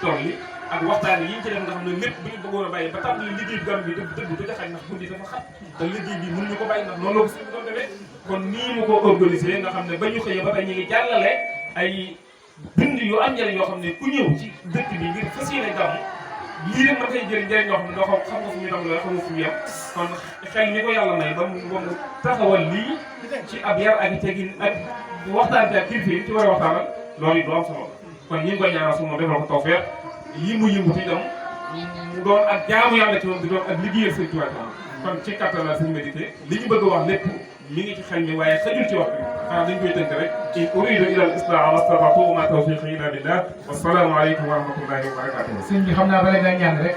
tool yi ak waxtaan yi ñu ci def nga xam ne lépp bu ñu bëggoon a bàyyi ba tàmbali liggéey gam bi dëgg du jaxañ ndax guddi dafa xat te liggéey bi mën ñu ko bàyyi ndax noonu la ko suñu doon defee kon nii mu ko organisé nga xam ne ba ñu xëyee ba tey ñu ngi jàllale ay bind yu am njëriñ yoo xam ne ku ñëw ci dëkk bi ngir fas yéene gàmm lii rek ma koy jëriñ njëriñ yoo xam ne doo xam nga fu ñu dam la xam nga fu ñu yem kon xel mi ko yàlla may ba mu taxawal lii ci ab yar ak tegin ak waxtaan ak kilifa yi ci war a waxtaanal loolu it du am solo kon ñi ngi koy ñaanal su moom defal ko tawfeex yi mu yëngu itam mu doon ak jaamu yàlla ci moom di doon ak liggéeyal Sëñ Tuubaa kon ci kattan la suñu médité li ñu bëgg a wax lépp mi ngi ci xel mi waaye xëjul ci wax bi xanaa dañ koy tënk rek in uridu ila al islam mastata'tu wa ma tawfiqi illa billah wassalaamu aleykum wa rahmatullahi wa barakatuh. sëñ bi xam naa bala nga ñaan rek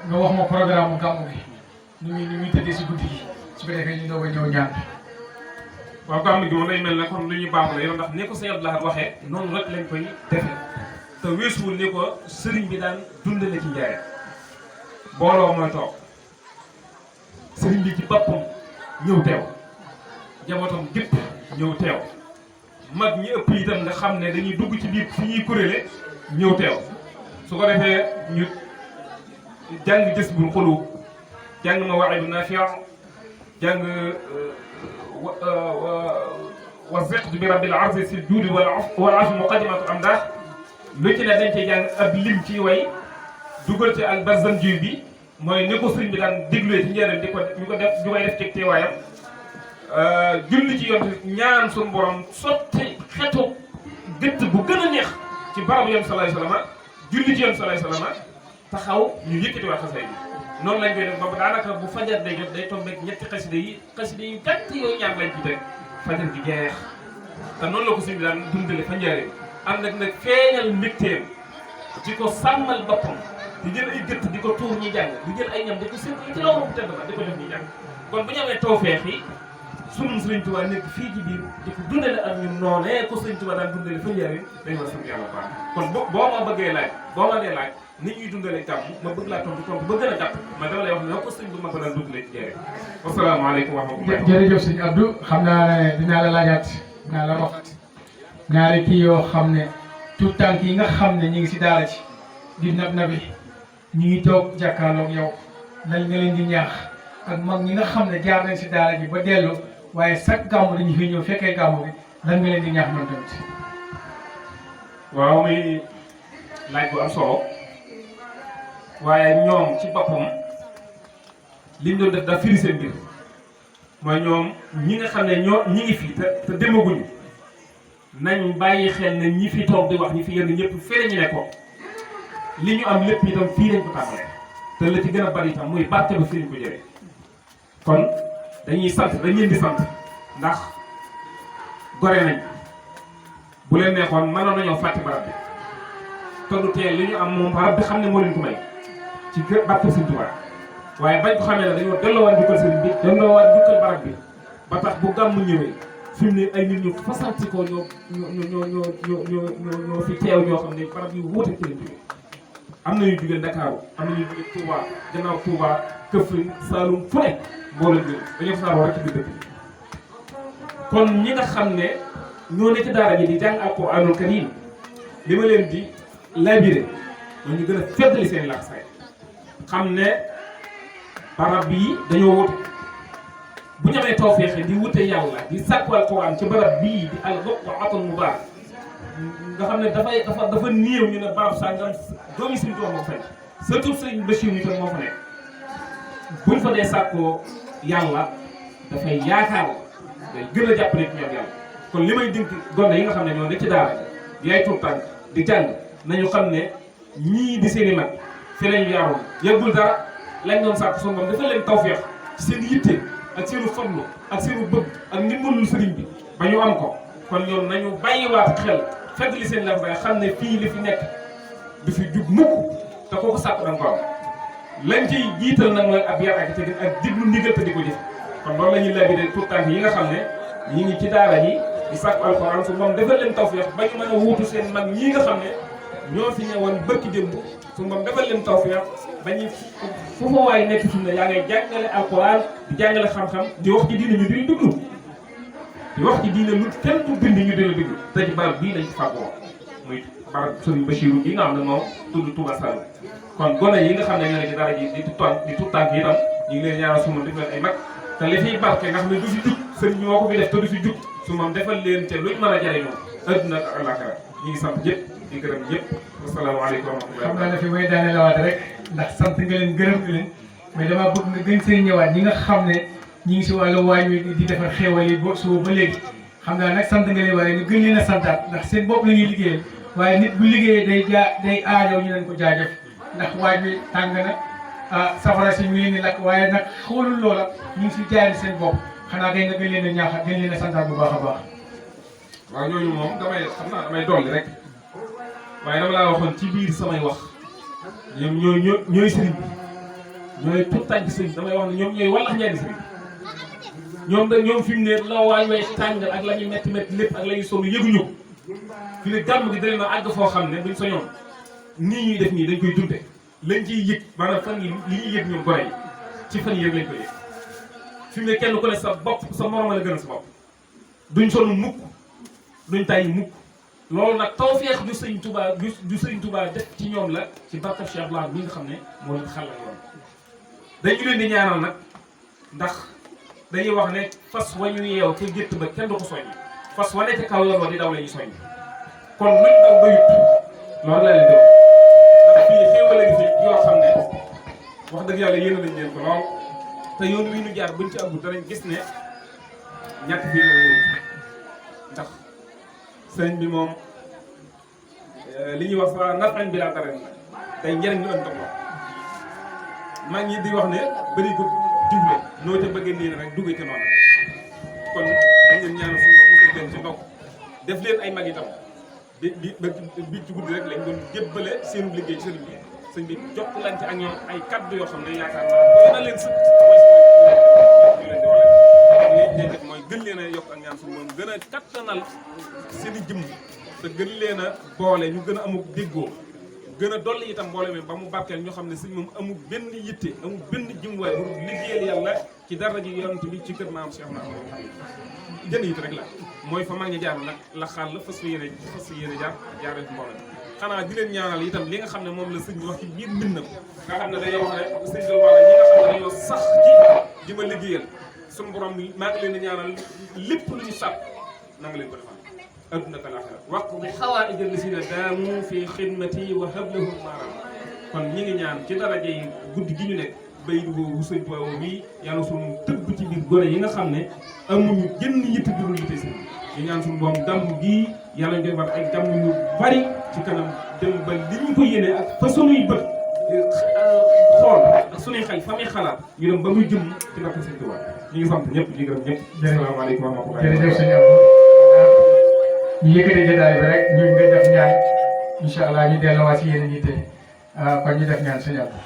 nga wax ma programme mu gàmmu bi ni muy tëddee si guddi gi su ko defee ñu doog a ñëw ñaan. waaw gàmmu gi moom day mel ne comme lu ñu baax la yow ndax ni ko sëñ Abdou Lahad waxee noonu rek lañ koy defee te weesuwul ni ko sëriñ bi daan dundale ci njaay booloo mooy toog sëriñ bi ci boppam ñëw teew njabootam gépp ñëw teew mag ñi ëpp itam nga xam ne dañuy dugg ci biir fi ñuy kuréele ñëw teew su ko defee ñu jàng gës bul xulu jàng mawaa'idu naafi' jàng wa ziqtu bi rabbil arsi sil juudi wal afwi muqaddimatu amdah lu ci ne dañ cee jàng ab lim ci way dugal ci al Barzanji bi mooy ni ko sëriñ bi daan dégluwee ci njëriñ di ko def di koy def ci teewaayam julli ci yoon ñaan suñu borom sotti xetu gëtt bu gën a neex ci barabu yoon salaay salama julli ci yoon salaay salama taxaw ñu yëkkati waa xasida yi noonu lañ koy def ba daanaka bu fajar day jot day tombeeg ñetti xasida yi gàtt yooyu ñaan lañ ci teg fajar gi jeex te noonu la ko sëriñ bi daan dundale fa njëriñ am nag feeñal mbégteem di ko sàmmal boppam di jël ay gëtt di ko tuur ñi jàng di jël ay ñam di ko séddale ci loolu bu tedd ba di ko def ñi jàng kon bu ñu amee tawfeex yi sunu Sëriñ Tuubaa nekk fii ci biir di ko dundale ak ñun noonee ko Sëriñ Tuubaa daan dundale fa njëriñ dañu war a sant yàlla baax kon boo ma bëggee laaj boo ma dee laaj nit ñuy dundale gàmm ma bëgg laa tontu ba gën a gàtt ma dama lay wax ne ko sëriñ bu ma ko daan dundale ci njëriñ wasalaamaaleykum wa rahmatulah. jërëjëf sëñ Abdou xam naa ne dinaa la laajaat dinaa la waxat ñaari kii yoo xam ne tout tànk yi nga xam ne ñu ngi si daara ci di nabi ñu ngi toog jàkkaarloog yow lan nga leen di ñaax ak mag ñi nga xam ne jaar nañ si daara ji ba dellu waaye chaque gàmmu dañu fi ñëw fekkee gàmmu bi lan nga leen di ñaax ñoom tamit. waaw muy laaj bu am solo waaye ñoom ci boppam liñ doon def daa firi seen mbir mooy ñoom ñi nga xam ne ñi ngi fi te demaguñu nañ bàyyi xel ne ñi fi toog di wax ñi fi yenn ñëpp fee ñu ne ko li ñu am lépp itam fii lañ ko tàmbalee te la ci gën a bari itam muy barke ba fii lañ ko jëlee kon dañuy sant dañ leen di sant ndax gore nañ bu leen neexoon mënoon nañoo fàtte barab bi tollu teel li ñu am moom barab bi xam ne moo leen ko may ci barke Sëriñ Tuubaa waaye bañ ko xamee ne dañoo delloowaat jukkal sëriñ bi delloowaat jukkal barab bi ba tax bu gàmmu ñëwee fi mu ne ay nit ñu fasanti ko ñoo fi teew ñoo xam ne barab yu wuute ci lañ jógee am na ñu jógee Ndakaaru am na ñu jógee Touba gannaaw Touba Kaffrine Saloum fu ne moo leen jël dañoo fasaaroo rek ci biir dëkk bi kon ñi nga xam ne ñoo ne ci daara ji di jàng Alxuraanul Kariim li ma leen di labiré mooy ñu gën a feddali seen laxasaay xam ne barab bii dañoo wute bu ñu amee tawfeex di wute yàlla di sàkku Alxuraan ci barab bii di al-buq'atul mubaarak nga xam ne dafa néew ñu ne barab sàngam doomi Sëriñ Tuubaa moo fa nekk surtout Sëriñ Bachir yi tam moo fa nekk buñ fa dee sàkkoo yàlla dafay yaakaar day gën a jàppale ci ñoom yàlla kon li may dénk gone yi nga xam ne ñoo nekk ci daara di ay tuut tànk di jàng nañu xam ne ñii di seen i mag fi lañu yaaroon yàggul dara lañ doon sàkk suñu borom dafa leen tawfeex ci seen yitte ak seenu farlu ak seenu bëgg ak ndimbalul sëriñ bi ba ñu am ko kon ñoom nañu bàyyiwaat xel fekk li seen la xam ne fii li fi nekk du fi jug mukk te kooku sàkk da nga ko am lañ ciy jiital nag mooy ab yar ak tegin ak diglu ndigal te di ko jëf kon loolu la ñuy labiré tout tànk yi nga xam ne ñi ngi ci daara yi di sàkku alxuraan su moom defal leen tawfeex ba ñu mën a wuutu seen mag ñii nga xam ne ñoo fi ñëwoon bëkki démb su moom defal leen tawfeex ba ñu fu fa waay nekk fi ne yaa ngay jàngale alxuraan di jàngale xam-xam di wax ci diine ñu di dugg di wax ci diine lu kenn du bind ñu di la dugg te ci barab bii lañ fàggoo muy barab Serigne Bachirou gi nga xam ne moom tudd Touba Saloum kon gone yi nga xam ne ñoo ne ci dara ji di tuttànk yi itam ñu ngi leen ñaanal su moom def leen ay mag te li fiy barke nga xam ne du fi jug Serigne bi moo ko fi def te du fi jug su moom defal leen te luñ mën a jëriñoo adduna ak àllaaxira ñu ngi sant ñëpp di gërëm ñëpp wasalaamaaleykum wa rahmatulah. xam naa ne fi may daane lawaat rek ndax sant nga leen gërëm nga leen mais damaa bëgg nga gën seen ñëwaat ñi nga xam ne ñi ngi si wàllu waañ wi di defar xéewal yi ba suba ba léegi xam naa nag sant nga leen waaye ñu gën leen a santaat ndax seen bopp la ñuy liggéeyal waaye nit bu liggéeyee day aajoo ñu leen ko jaajëf ndax waañ wi tàng na safara si ñu leen di lakk waaye nag xoolul loola ñu ngi si jaayal seen bopp xanaa kay nga gën leen a ñaaxal gën leen a santaat bu baax a baax. waaw ñooñu moom damay dolli rek waaye dama laa waxoon ci biir samay wax ñoom ñooy sëriñ bi ñooy tout tànk sëriñ damay wax ne ñoom ñooy wallax ñaari sëriñ ñoom fi mu ne la waay way tàngal ak la ñuy métti lépp ak la ñuy sonn yëguñu ko fi ne gàmm gi dalee na àgg foo xam ne buñ soñoon nii ñuy def nii dañ koy dunde lañ ciy yëg maanaam fan yi li ñuy yëg ñoom gone yi ci fan yi yëg lañ koy yëg fi mu ne kenn ku ne sa bopp sa morom la gën a sa bopp duñ sonn mukk duñ tàyyi mukk loolu nag tawfeex du Sëriñ Touba du Sëriñ Touba def ci ñoom la ci barkab Cheikh Abdoulaye bi nga xam ne moo leen xàllal yoon dañu leen di ñaanal nag ndax dañuy wax ne fas wa ñu yeew ca gétt ba kenn du ko soññ fas wa ne ca kaw yoon wa di daw la ñuy soññ kon luñ daw doyut loolu la leen def ndax fii xéewal a ngi fi yoo xam ne wax dëgg yàlla yéen nañ leen ko lool te yoon wi ñu jaar buñ ci àggu danañ gis ne ñàkk fii ndax sëñ bi moom li ñuy wax sa nafañ bi laa dara day njëriñ lu ënd ak maa ngi di wax ne bëri ko diwle noo ca bëggee nii rek dugg ci noonu kon dañ leen ñaanal suñu bopp mu leen ci ndokk def leen ay mag itam bi ci guddi rek lañ doon jébbale seenu liggéey sëriñ bi sëñ bi jokkalante ak ñoom ay kaddu yoo xam ne yaakaar naa na leen sëkk ñu leen di wala li def mooy gën leen a yokk ak ñaan suñu moom gën a kattanal seen i jëmm te gën leen a boole ñu gën a amul déggoo gën a dolli itam mboole mi ba mu barkeel ñoo xam ne sëñ moom amul benn yitte amul benn jëmwaay bu liggéeyal yàlla ci dara ji yonent bi ci kër maam Cheikh Naam jën it rek la mooy fa mag ñi jaar nag la xaal la fas fa yéene jaar jaaree fi mbooloo xanaa di leen ñaanal itam li nga xam ne moom la sëñ bi wax ci biir mbindam nga xam ne dañoo wax ne sëñ bi wax ñi nga xam ne dañoo sax ci di ma liggéeyal suñu borom maa ngi leen di ñaanal lépp lu ñu sàpp na nga leen ko defal adduna ak alaxira waqt bi xawaaij allasina daamu fi xidmati wa hablahum maaram kon ñi ngi ñaan ci daraja yi guddi gi ñu nekk bay boobu sëñ Tuubaa bi yàlla suñu tëbb ci biir gone yi nga xam ne amuñu jënn yitte duru yitte si ñu ñaan suñu boom gàmm gii yàlla ñu koy war ay gàmm yu bari ci kanam dem ba li ñu ko yéene ak fa sunuy bët xool ak sunuy xel fa muy xalaat ñu dem ba muy jëm ci barke sëñ Tuubaa ñu ngi sant ñëpp di gërëm ñëpp. asalaamaaleykum wa rahmatulah. jërëjëf sëñ Abdou ñu yëkkati jotaay bi rek ñu nga def ñaan incha allah ñu delluwaat si yeneen yitte kon ñu def ñaan sëñ Abdou.